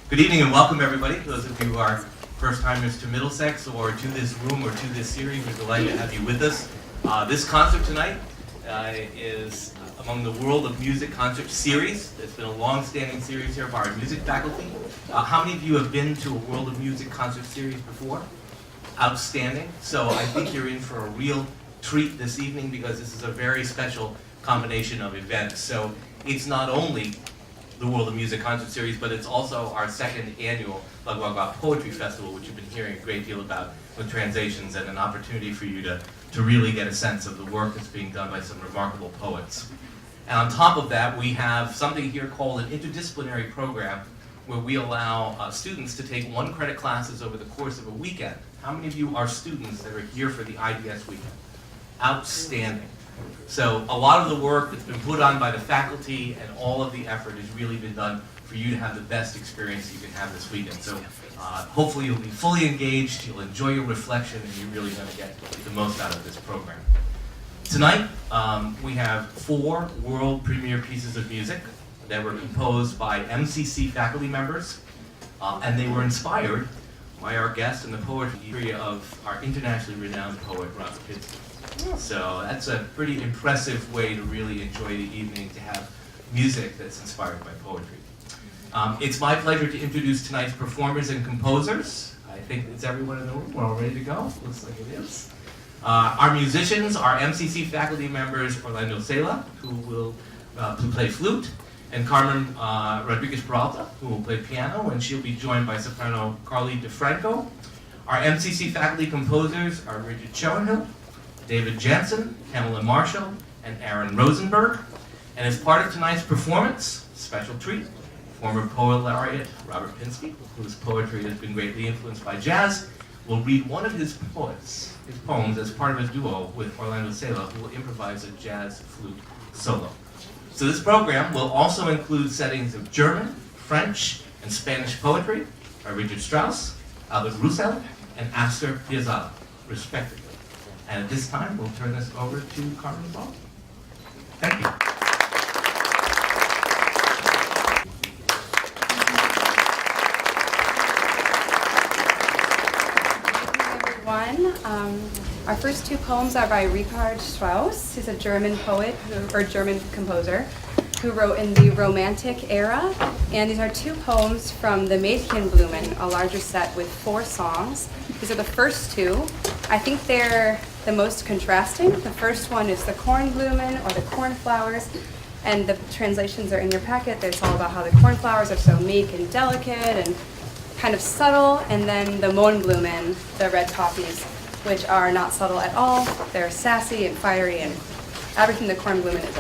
Good evening and welcome everybody. Those of you who are first timers to Middlesex or to this room or to this series, we're delighted to have you with us. This concert tonight is among the World of Music concert series. It's been a long-standing series here by our music faculty. How many of you have been to a World of Music concert series before? Outstanding. So I think you're in for a real treat this evening because this is a very special combination of events. So it's not only the World of Music concert series, but it's also our second annual Guagua Poetry Festival, which you've been hearing a great deal about with translations, and an opportunity for you to really get a sense of the work that's being done by some remarkable poets. And on top of that, we have something here called an interdisciplinary program where we allow students to take 1-credit classes over the course of a weekend. How many of you are students that are here for the IDS weekend? Outstanding. So a lot of the work that's been put on by the faculty and all of the effort has really been done for you to have the best experience you can have this weekend. So hopefully you'll be fully engaged, you'll enjoy your reflection, and you're really going to get the most out of this program. Tonight we have 4 world premiere pieces of music that were composed by MCC faculty members, and they were inspired by our guest and the poetry of our internationally renowned poet, Robert Pinsky. So that's a pretty impressive way to really enjoy the evening, to have music that's inspired by poetry. It's my pleasure to introduce tonight's performers and composers. I think it's everyone in the room. We're all ready to go. Looks like it is. Our musicians are MCC faculty members Orlando Cela, who play flute, and Carmen Rodriguez-Peralta, who will play piano, and she'll be joined by soprano Carley DeFranco. Our MCC faculty composers are Richard Chowenhill, David Janssen, Pamela Marshall, and Aaron Rosenberg. And as part of tonight's performance, special treat, former poet laureate Robert Pinsky, whose poetry has been greatly influenced by jazz, will read one of his poems as part of his duo with Orlando Cela, who will improvise a jazz flute solo. So this program will also include settings of German, French, and Spanish poetry by Richard Strauss, Albert Roussel, and Astor Piazzolla, respectively. And at this time, we'll turn this over to Carmen Rodriguez-Peralta. Thank you. Our first 2 poems are by Richard Strauss. He's a German poet, or German composer, who wrote in the Romantic era. And these are 2 poems from the Mädchenblumen, a larger set with 4 songs. These are the first 2. I think they're the most contrasting. The first one is the Kornblumen, or the cornflowers, and the translations are in your packet. It's all about how the cornflowers are so meek and delicate and kind of subtle, and then the Mohnblumen, the red poppies, which are not subtle at all. They're sassy and fiery and everything the Kornblumen is.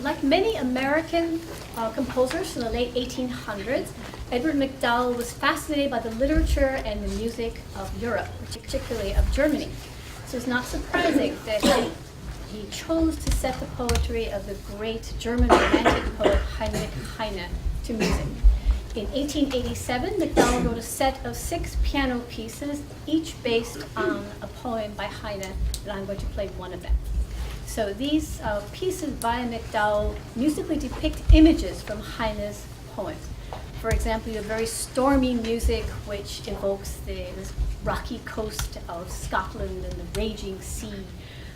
Like many American composers in the late 1800s, Edward MacDowell was fascinated by the literature and the music of Europe, particularly of Germany. So it's not surprising that he chose to set the poetry of the great German romantic poet Heinrich Heine to music. In 1887, MacDowell wrote a set of 6 piano pieces, each based on a poem by Heine, and I'm going to play one of them. So these pieces by MacDowell musically depict images from Heine's poems. For example, you have very stormy music which evokes this rocky coast of Scotland and the raging sea.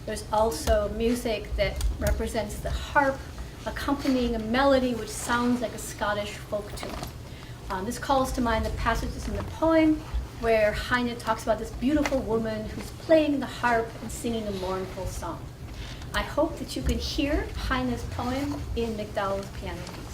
There's also music that represents the harp accompanying a melody which sounds like a Scottish folk tune. This calls to mind the passages in the poem where Heine talks about this beautiful woman who's playing the harp and singing a mournful song. I hope that you can hear Heine's poem in MacDowell's piano piece.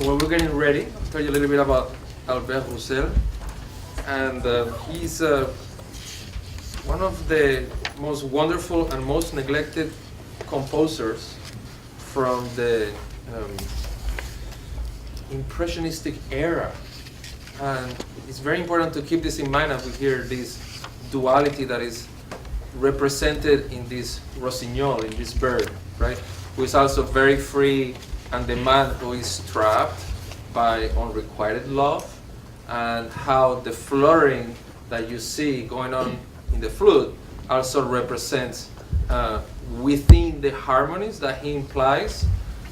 So while we're getting ready, I'll tell you a little bit about Albert Roussel. And he's one of the most wonderful and most neglected composers from the Impressionistic era. And it's very important to keep this in mind as we hear this duality that is represented in this rossignol, in this bird, right? Who is also very free, and the man who is trapped by unrequited love, and how the fluttering that you see going on in the flute also represents within the harmonies that he implies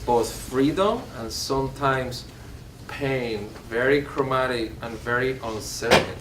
both freedom and sometimes pain, very chromatic and very unsettling.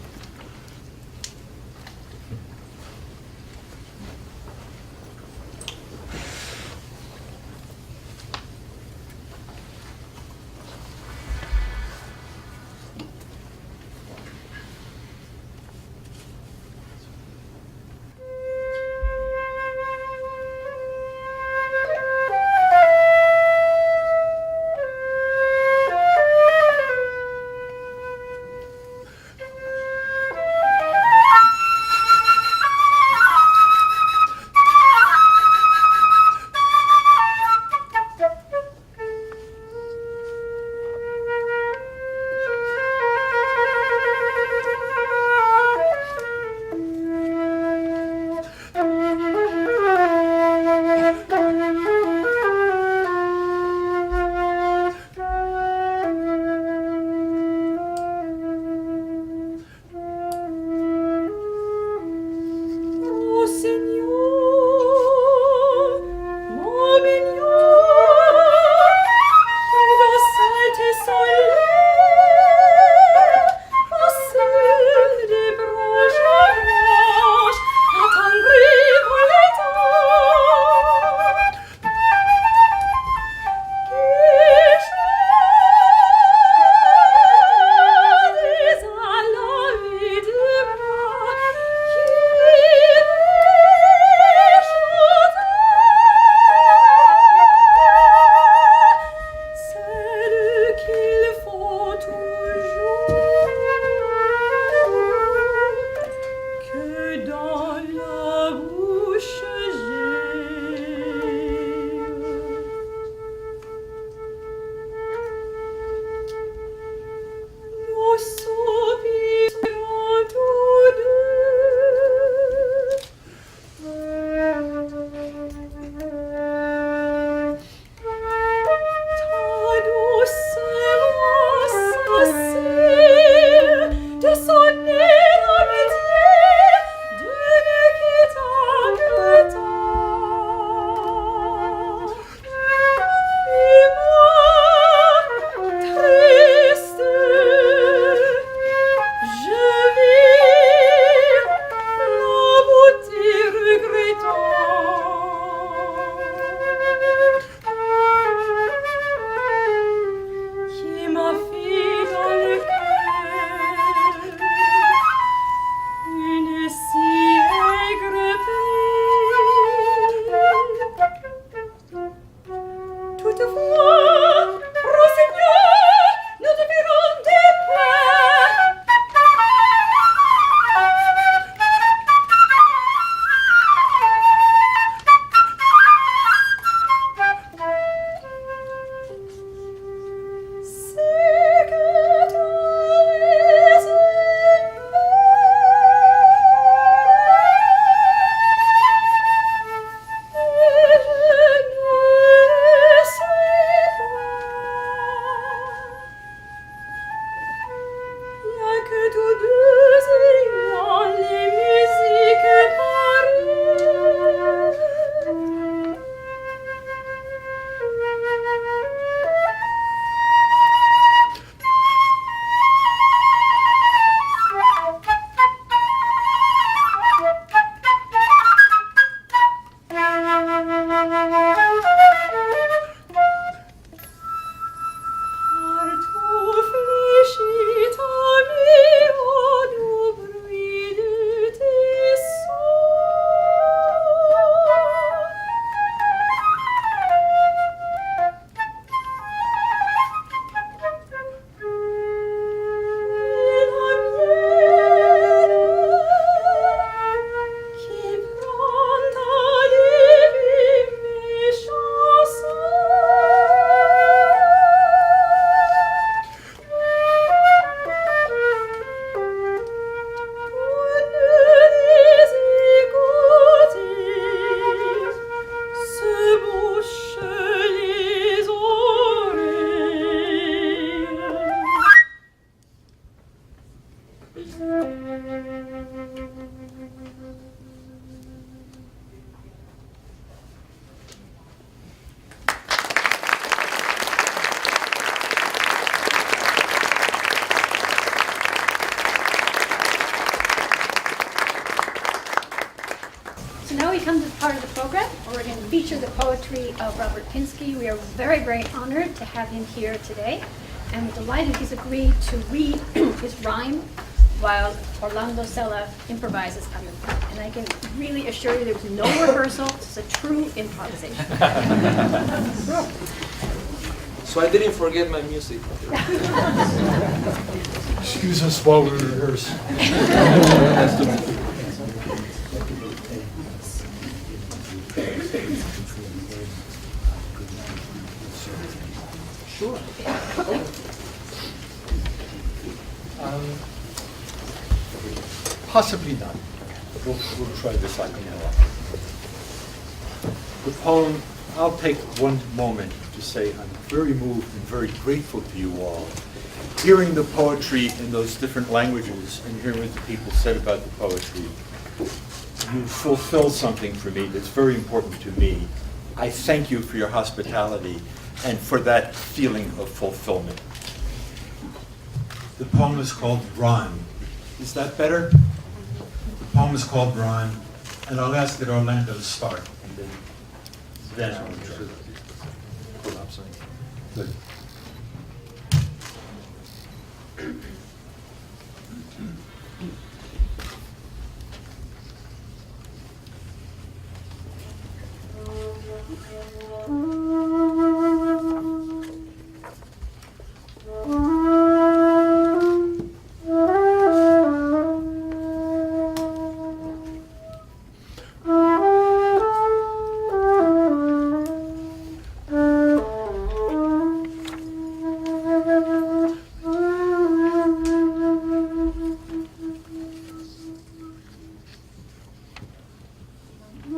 We're going to feature the poetry of Robert Pinsky. We are very, very honored to have him here today, and we're delighted he's agreed to read his rhyme while Orlando Cela improvises on the flute. And I can really assure you there was no rehearsal. This is a true improvisation. So I didn't forget my music. Excuse us while we rehearse. Sure. Possibly not. We'll try this like an hour. The poem, I'll take one moment to say I'm very moved and very grateful to you all. Hearing the poetry in those different languages and hearing what the people said about the poetry, you fulfill something for me that's very important to me. I thank you for your hospitality and for that feeling of fulfillment. The poem is called Rhyme. Is that better? The poem is called Rhyme, and I'll ask that Orlando start, and then I'll turn. Good.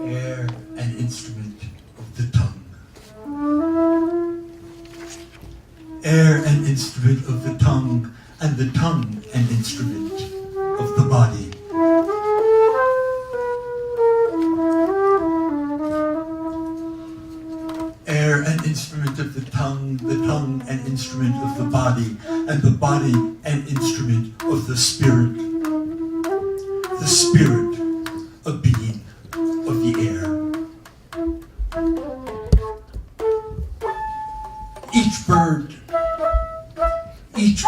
Air, an instrument of the tongue. Air, an instrument of the tongue, and the tongue, an instrument of the body. Air, an instrument of the tongue, an instrument of the body, and the body, an instrument of the spirit a being of the air. Each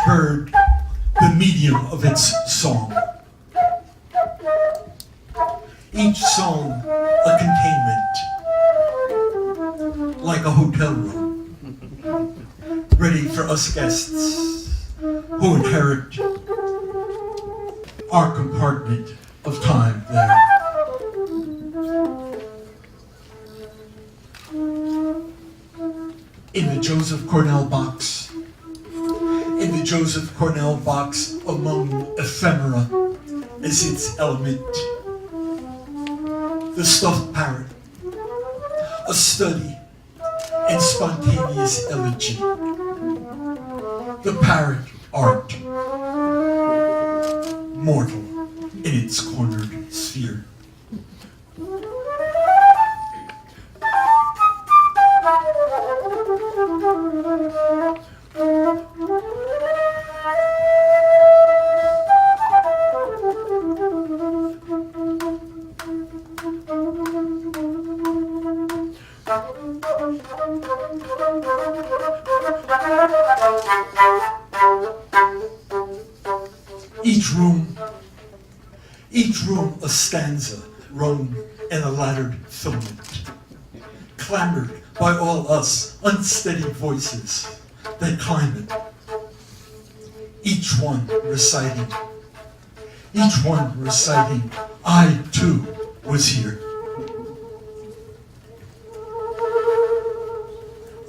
bird, the medium of its song. Each song, a containment, like a hotel room, ready for us guests who inherit our compartment of time there. In the Joseph Cornell box, among ephemera is its element. The stuffed parrot, a study in spontaneous elegy. The parrot art, mortal in its cornered sphere. Each room a stanza rung in a laddered filament, clamored by all us unsteady voices that climb it. Each one reciting, I too was here.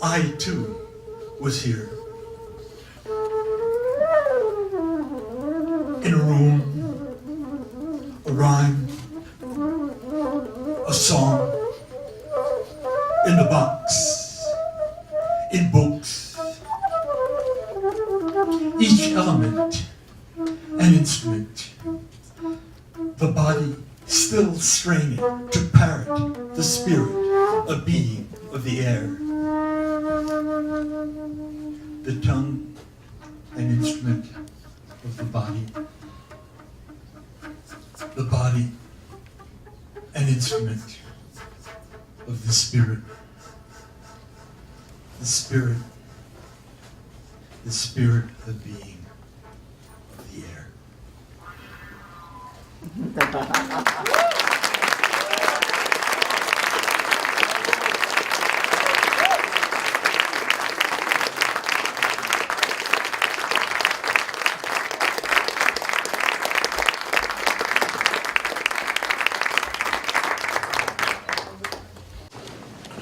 I too was here. In a room, a rhyme, a song, in the box, in books, each element an instrument, the body still straining to parrot the spirit, a being of the air. The tongue, an instrument of the body. The body, an instrument of the spirit. The spirit of being of the air.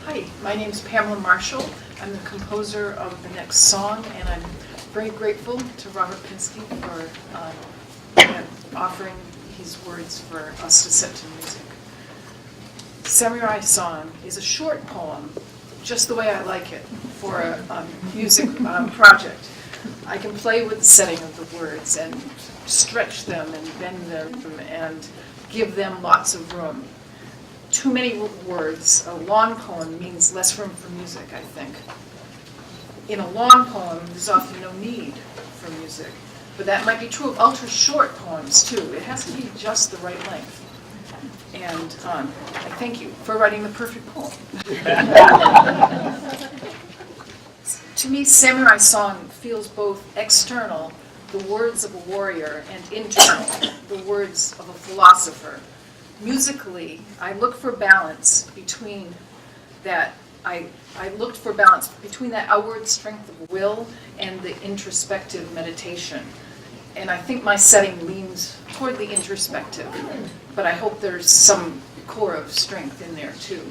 Hi, my name is Pamela Marshall. I'm the composer of the next song, and I'm very grateful to Robert Pinsky for offering his words for us to set to music. Samurai Song is a short poem, just the way I like it, for a music project. I can play with the setting of the words and stretch them and bend them and give them lots of room. Too many words, a long poem means less room for music, I think. In a long poem, there's often no need for music. But that might be true of ultra-short poems, too. It has to be just the right length. And I thank you for writing the perfect poem. To me, Samurai Song feels both external, the words of a warrior, and internal, the words of a philosopher. Musically, I look for balance between that. I looked for balance between that outward strength of will and the introspective meditation. And I think my setting leans toward the introspective, but I hope there's some core of strength in there too.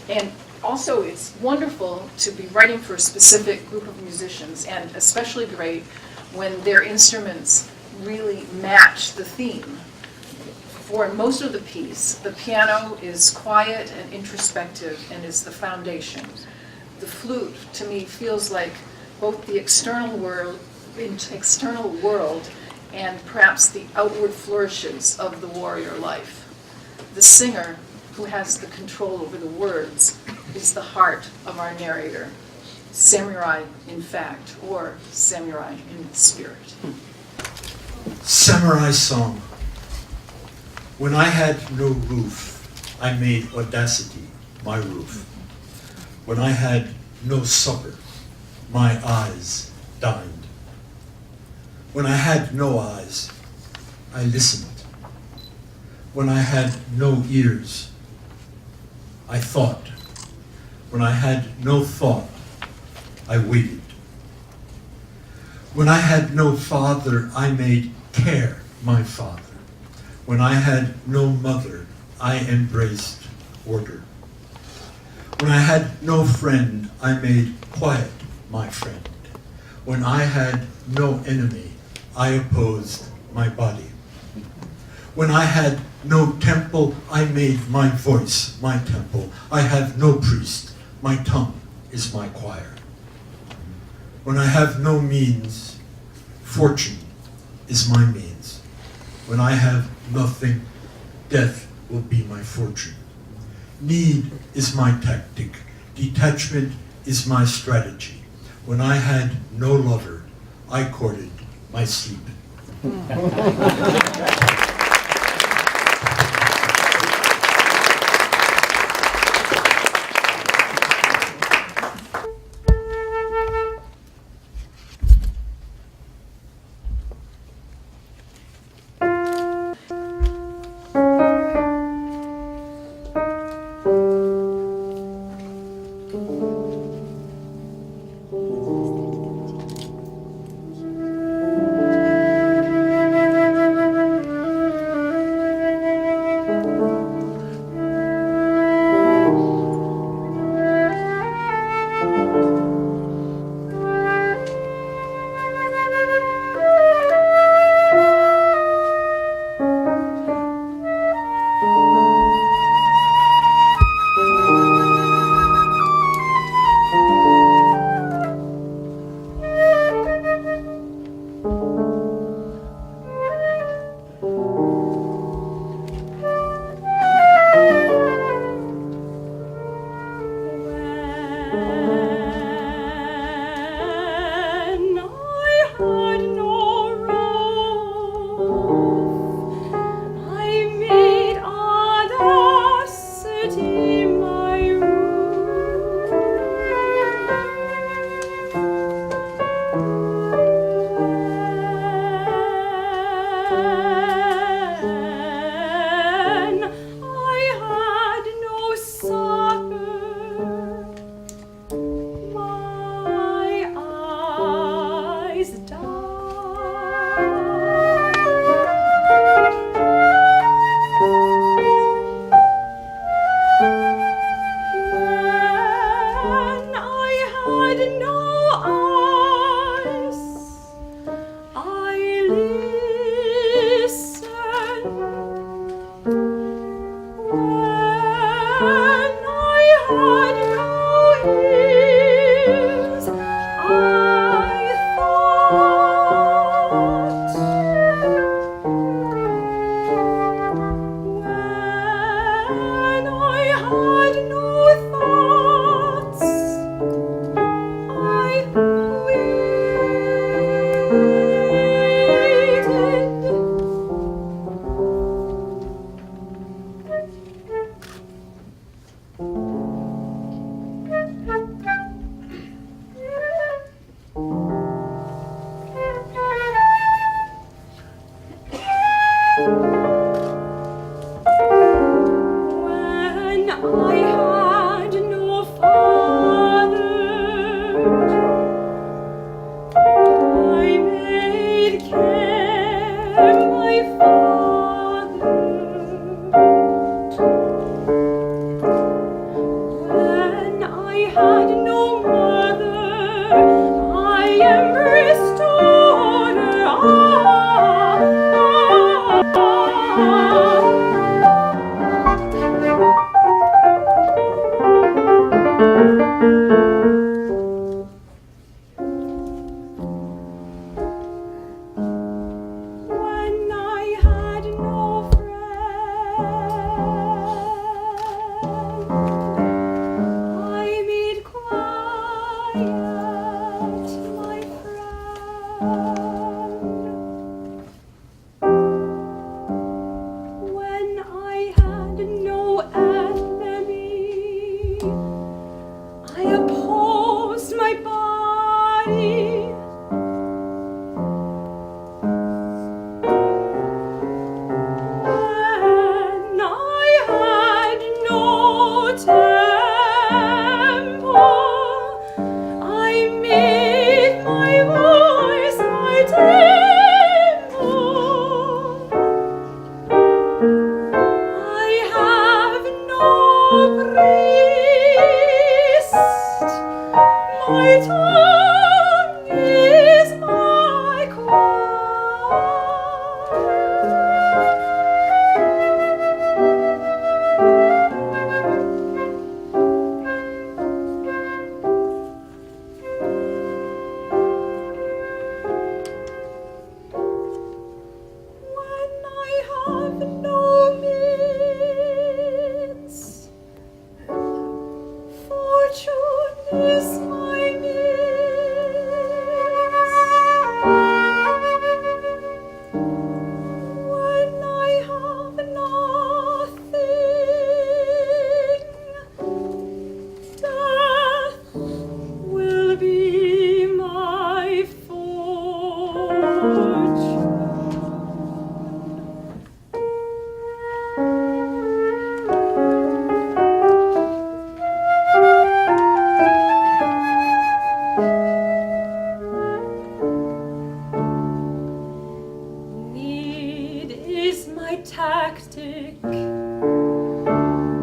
And also, it's wonderful to be writing for a specific group of musicians, and especially great when their instruments really match the theme. For most of the piece, the piano is quiet and introspective and is the foundation. The flute, to me, feels like both the external world and perhaps the outward flourishes of the warrior life. The singer, who has the control over the words, is the heart of our narrator. Samurai in fact, or samurai in spirit. Samurai Song. When I had no roof, I made audacity my roof. When I had no supper, my eyes dined. When I had no eyes, I listened. When I had no ears, I thought. When I had no thought, I waited. When I had no father, I made care my father. When I had no mother, I embraced order. When I had no friend, I made quiet my friend. When I had no enemy, I opposed my body. When I had no temple, I made my voice my temple. I have no priest, my tongue is my choir. When I have no means, fortune is my means. When I have nothing, death will be my fortune. Need is my tactic. Detachment is my strategy. When I had no lover, I courted my sleep. I made audacity had no mother, I embraced daughter. When I had no friend, I made quiet my friend. When I had no enemy, I opposed my body. When I had no temple, I made my voice my temple. I have no priest, my tongue is my choir. When I have no means, fortune is my means. When I have nothing, death will be my fortune. Need is my tactic,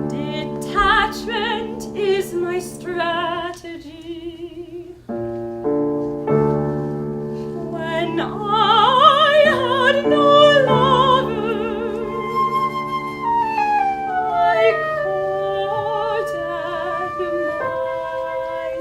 detachment is my strategy. When I had no lover, I courted my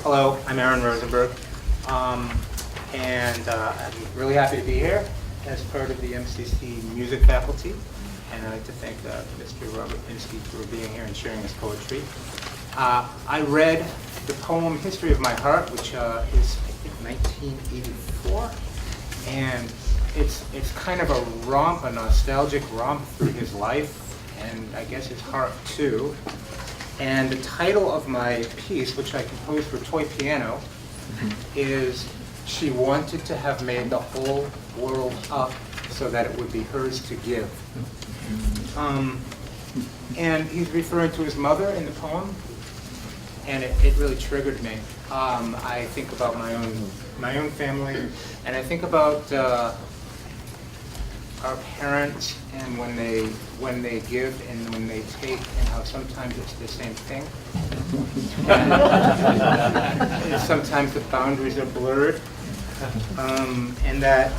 Hello, I'm Aaron Rosenberg, and I'm really happy to be here as part of the MCC music faculty, and I'd like to thank Mr. Robert Pinsky for being here and sharing his poetry. I read the poem History of My Heart, which is, I think, 1984, and it's kind of a romp, a nostalgic romp through his life, and I guess his heart too. And the title of my piece, which I composed for toy piano, is She Wanted to Have Made the Whole World Up So That It Would Be Hers to Give. And he's referring to his mother in the poem, and it really triggered me. I think about my own family, and I think about our parents and when they give and when they take, and how sometimes it's the same thing. And sometimes the boundaries are blurred. And that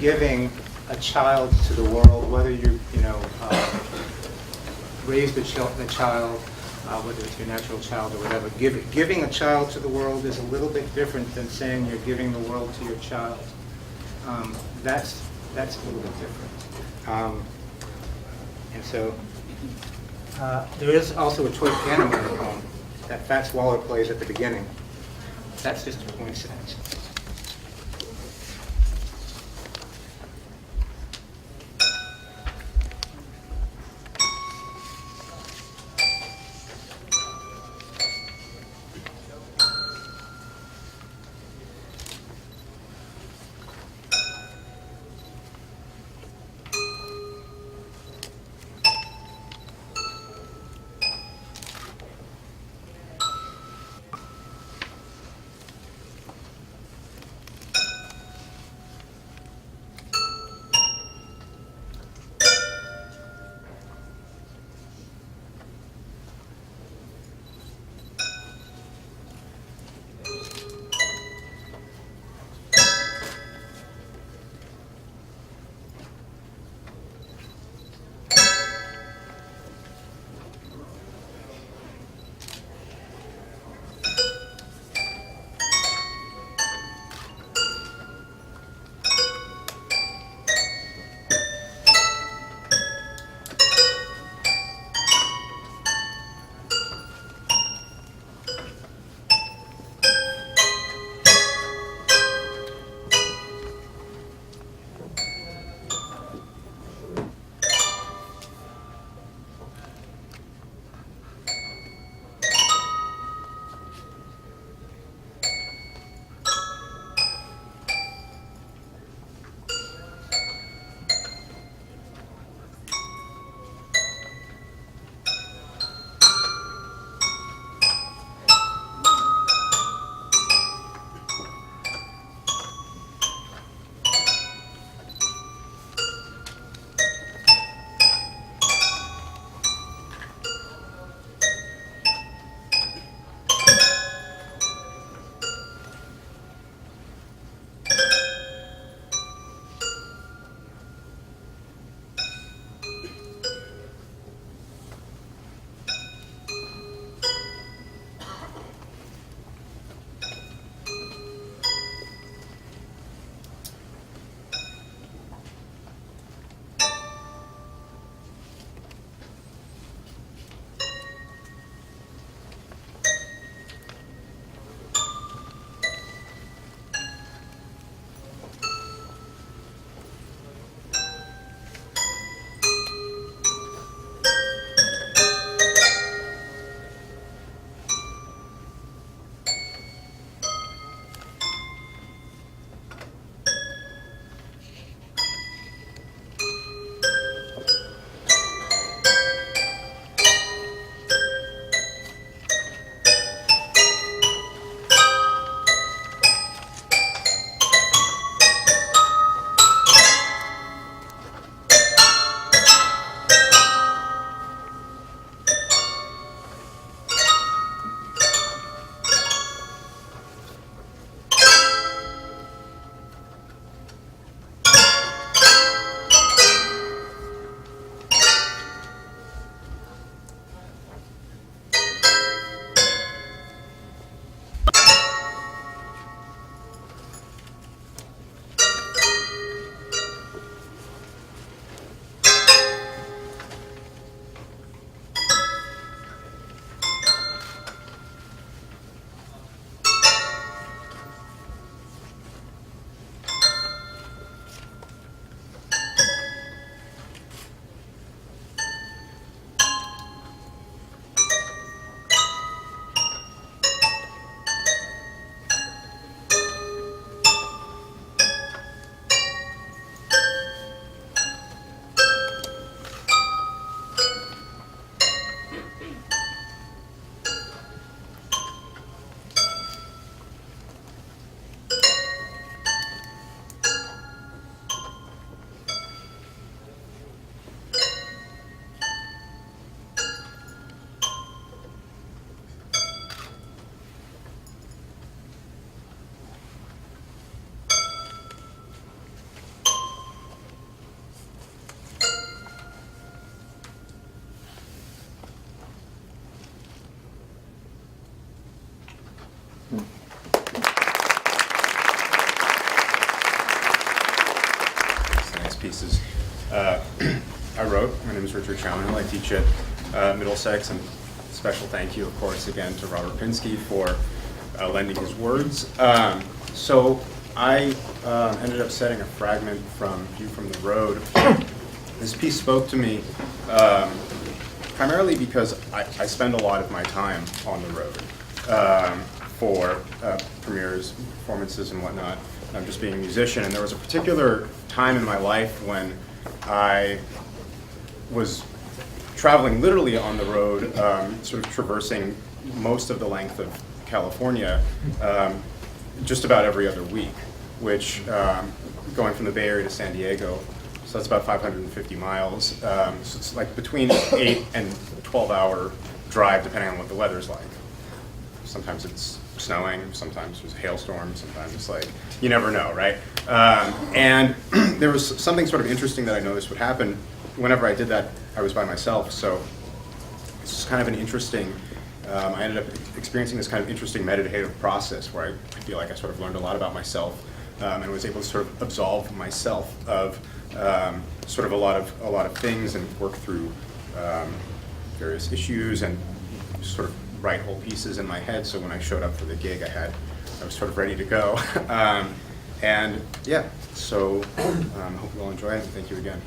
giving a child to the world, whether you raise the child, whether it's your natural child or whatever, giving a child to the world is a little bit different than saying you're giving the world to your child. That's a little bit different. And so there is also a toy piano in the poem that Fats Waller plays at the beginning. That's just a coincidence. pieces I wrote. My name is Richard Chowenhill. I teach at Middlesex, and special thank you, of course, again to Robert Pinsky for lending his words. So I ended up setting a fragment from View from the Road. This piece spoke to me primarily because I spend a lot of my time on the road for premieres, performances, and whatnot. I'm just being a musician, and there was a particular time in my life when I was traveling literally on the road, sort of traversing most of the length of California just about every other week, which going from the Bay Area to San Diego, so that's about 550 miles. So it's like between 8 and 12-hour drive, depending on what the weather's like. Sometimes it's snowing, sometimes there's a hailstorm, sometimes it's like, you never know, right? And there was something sort of interesting that I noticed would happen whenever I did that. I was by myself, so it's kind of an interesting, I ended up experiencing this kind of interesting meditative process where I feel like I sort of learned a lot about myself and was able to sort of absolve myself of sort of a lot of things and work through various issues and sort of write whole pieces in my head. So when I showed up for the gig, I was sort of ready to go. And yeah, so I hope you all enjoy it, and thank you again.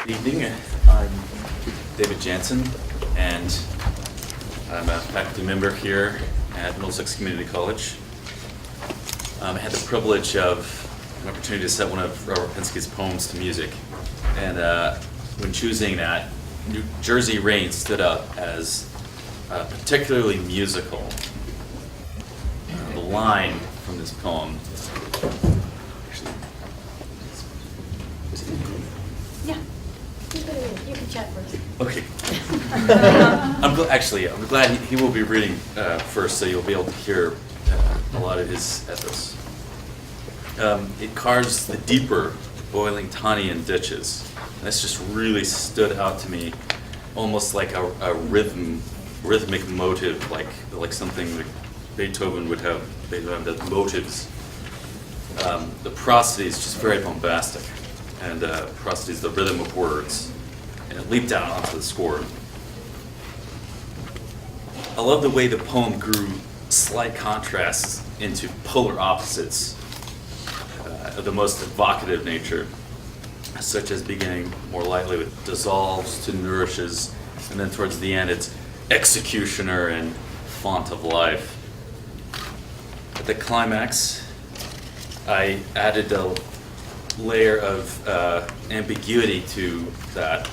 Good evening. I'm David Janssen, and I'm a faculty member here at Middlesex Community College. I had the privilege of an opportunity to set one of Robert Pinsky's poems to music, and when choosing that, New Jersey Rain stood up as particularly musical. The line from this poem. Yeah. You can chat first. Okay. I'm glad he will be reading first, so you'll be able to hear a lot of his ethos. It carves the deeper, boiling Tanian ditches. And this just really stood out to me, almost like a rhythmic motive, like something that Beethoven would have. Beethoven has motives. The prosody is just very bombastic, and prosody is the rhythm of words, and it leaped out onto the score. I love the way the poem grew slight contrasts into polar opposites of the most evocative nature, such as beginning more lightly with dissolves to nourishes, and then towards the end it's executioner and font of life. At the climax, I added a layer of ambiguity to that,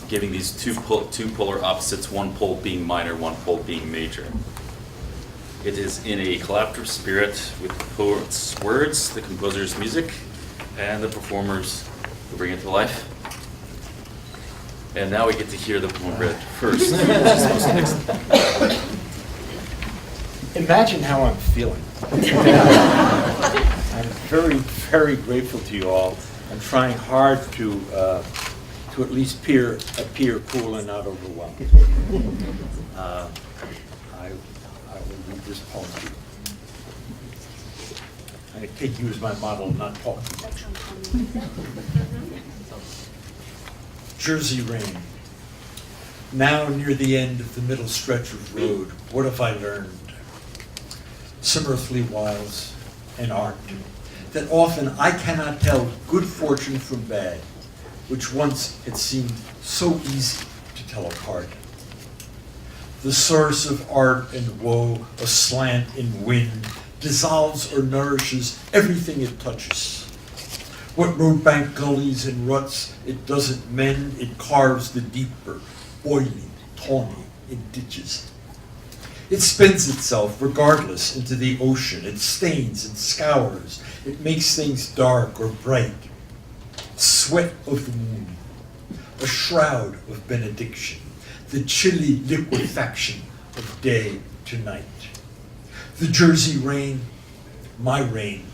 giving these two polar opposites, one pole being minor, one pole being major. It is in a collaborative spirit with the poet's words, the composer's music, and the performers who bring it to life. And now we get to hear the poem read first. Imagine how I'm feeling. I'm very, very grateful to you all. I'm trying hard to at least appear cool and not overwhelmed. I will read this poem to you. I take you as my model, not talk too much. Jersey Rain. Now near the end of the middle stretch of road, what have I learned? Some earthly wiles and art, that often I cannot tell good fortune from bad, which once it seemed so easy to tell apart. The source of art and woe, aslant in wind, dissolves or nourishes everything it touches. What roadbank gullies and ruts it doesn't mend, it carves the deeper, boiling, tawny in ditches. It spins itself, regardless, into the ocean. It stains and scours. It makes things dark or bright. Sweat of the moon, a shroud of benediction, the chilly liquefaction of day to night. The Jersey rain, my rain,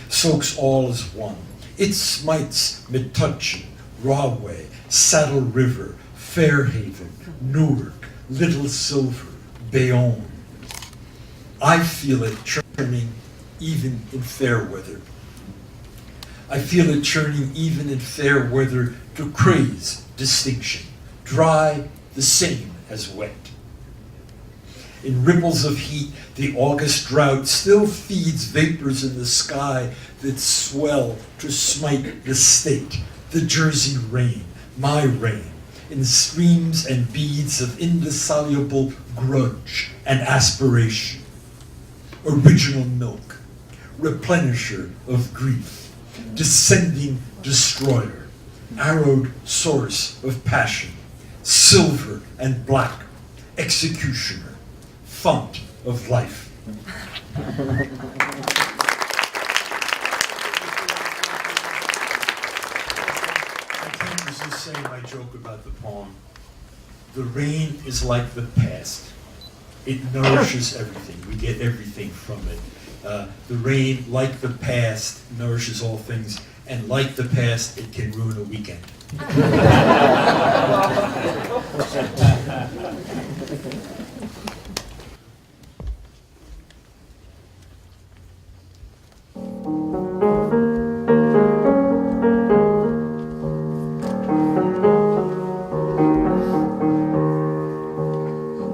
soaks all as one. It smites Metuchen, Rahway, Saddle River, Fairhaven, Newark, Little Silver, Bayonne. I feel it churning even in fair weather. I feel it churning even in fair weather to praise distinction, dry the same as wet. In ripples of heat, the August drought still feeds vapors in the sky that swell to smite the state, the Jersey rain, my rain, in streams and beads of indissoluble grudge and aspiration. Original milk, replenisher of grief, descending destroyer, arrowed source of passion, silver and black, executioner, font of life. I can't resist saying my joke about the poem. The rain is like the past. It nourishes everything. We get everything from it. The rain, like the past, nourishes all things, and like the past, it can ruin a weekend.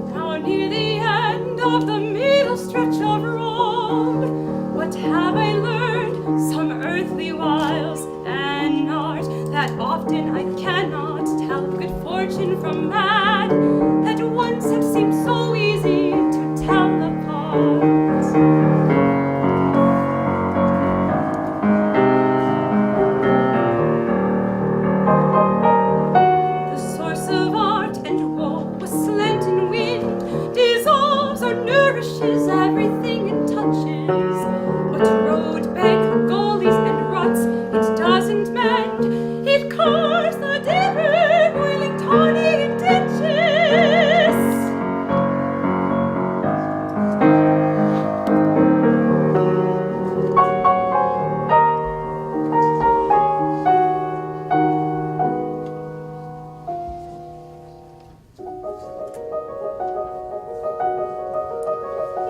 Now near the end of the middle stretch of road, what have I learned? Some earthly wiles and art that often I cannot fortune from man that once had seemed so easy to tell apart. The source of art and woe was slanting wind, dissolves or nourishes everything it touches. What road, bank, gullies, and ruts it doesn't mend, it carves the deeper, boiling tawny ditches.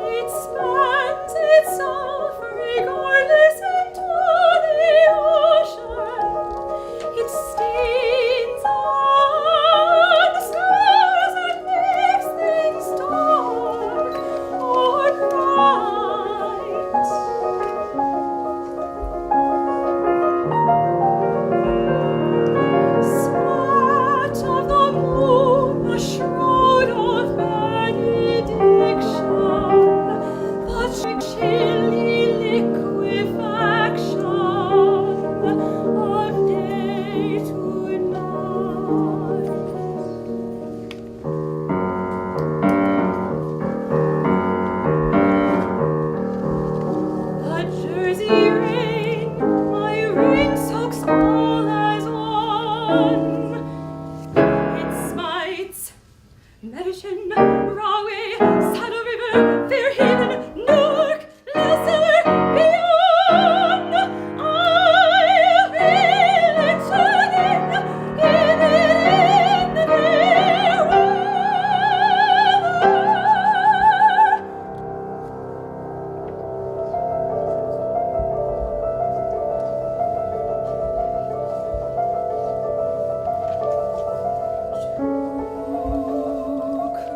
It spans itself regardless into the ocean. It stains on the stars and makes things dark or bright. Spot of the moon, a shroud of benediction, the chilly liquefaction of day to night. The Jersey rain, my rain soaks all as one. It smites Medicine, Rahway, Saddle River, Fairhaven, Newark, Leicester, beyond. I'll feel it turning, even in the fair weather.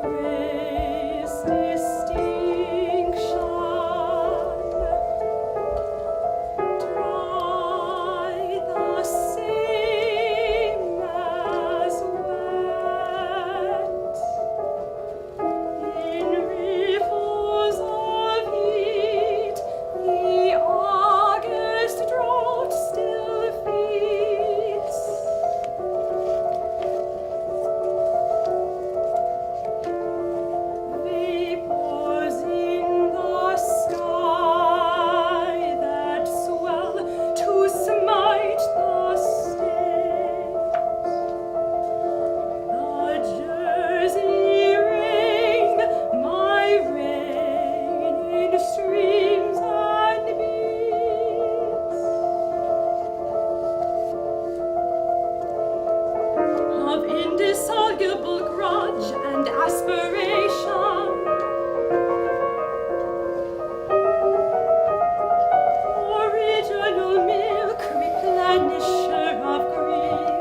Grace, distinction, dry the same as wet. In ripples of heat, the August drought still feeds. Vapors in the sky that swell to smite the states. The Jersey rain, my rain in streams and beats. Of indissoluble grudge and aspiration, original milk, replenisher of grief.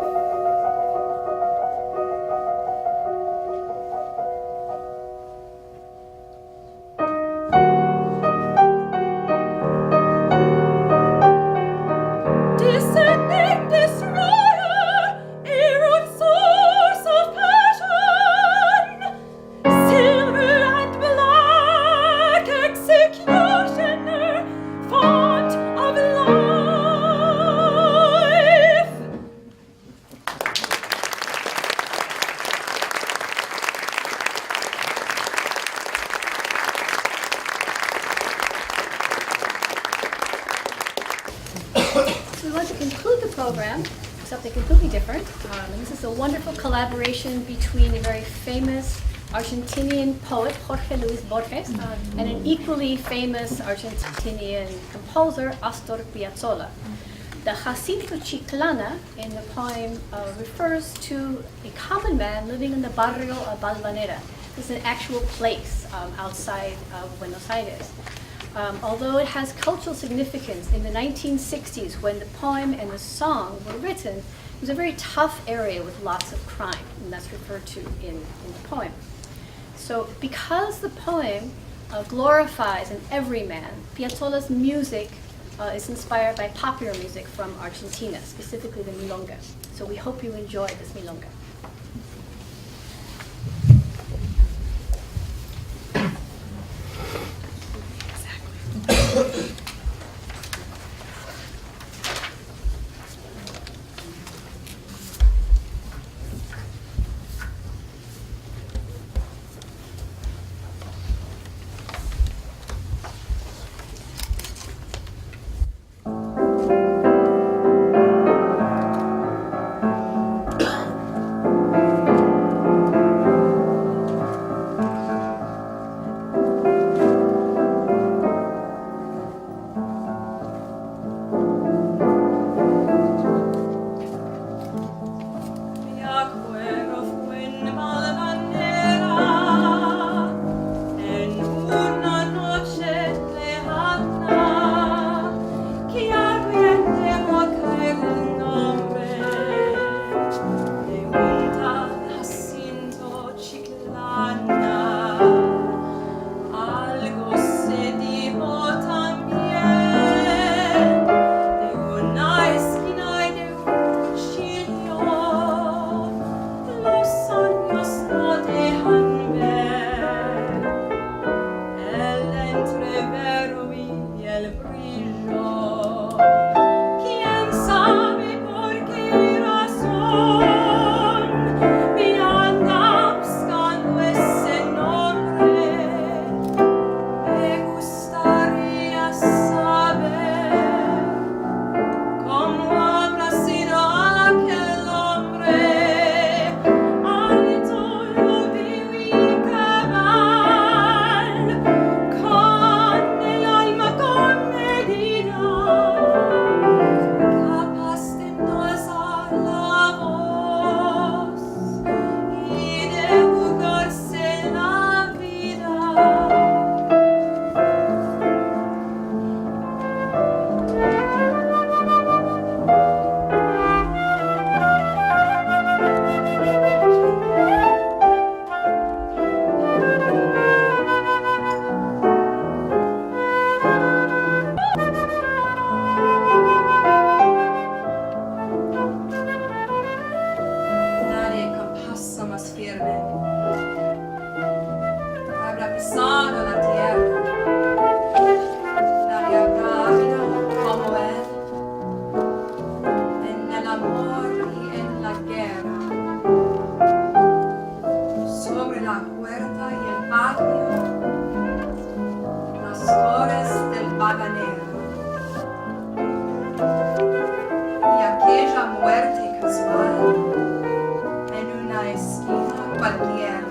Descending destroyer, erode source of passion, silver and black executioner, font of life. So we want to conclude the program with something completely different. And this is a wonderful collaboration between a very famous Argentinian poet, Jorge Luis Borges, and an equally famous Argentinian composer, Astor Piazzolla. The Jacinto Chiclana in the poem refers to a common man living in the barrio of Balvanera. This is an actual place outside of Buenos Aires. Although it has cultural significance, in the 1960s, when the poem and the song were written, it was a very tough area with lots of crime, and that's referred to in the poem. So because the poem glorifies an everyman, Piazzolla's music is inspired by popular music from Argentina, specifically the milonga. So we hope you enjoy this milonga. guerra. Sobre la puerta y el patio, las flores del habanero. Y aquella muerte casual en una esquina cualquiera.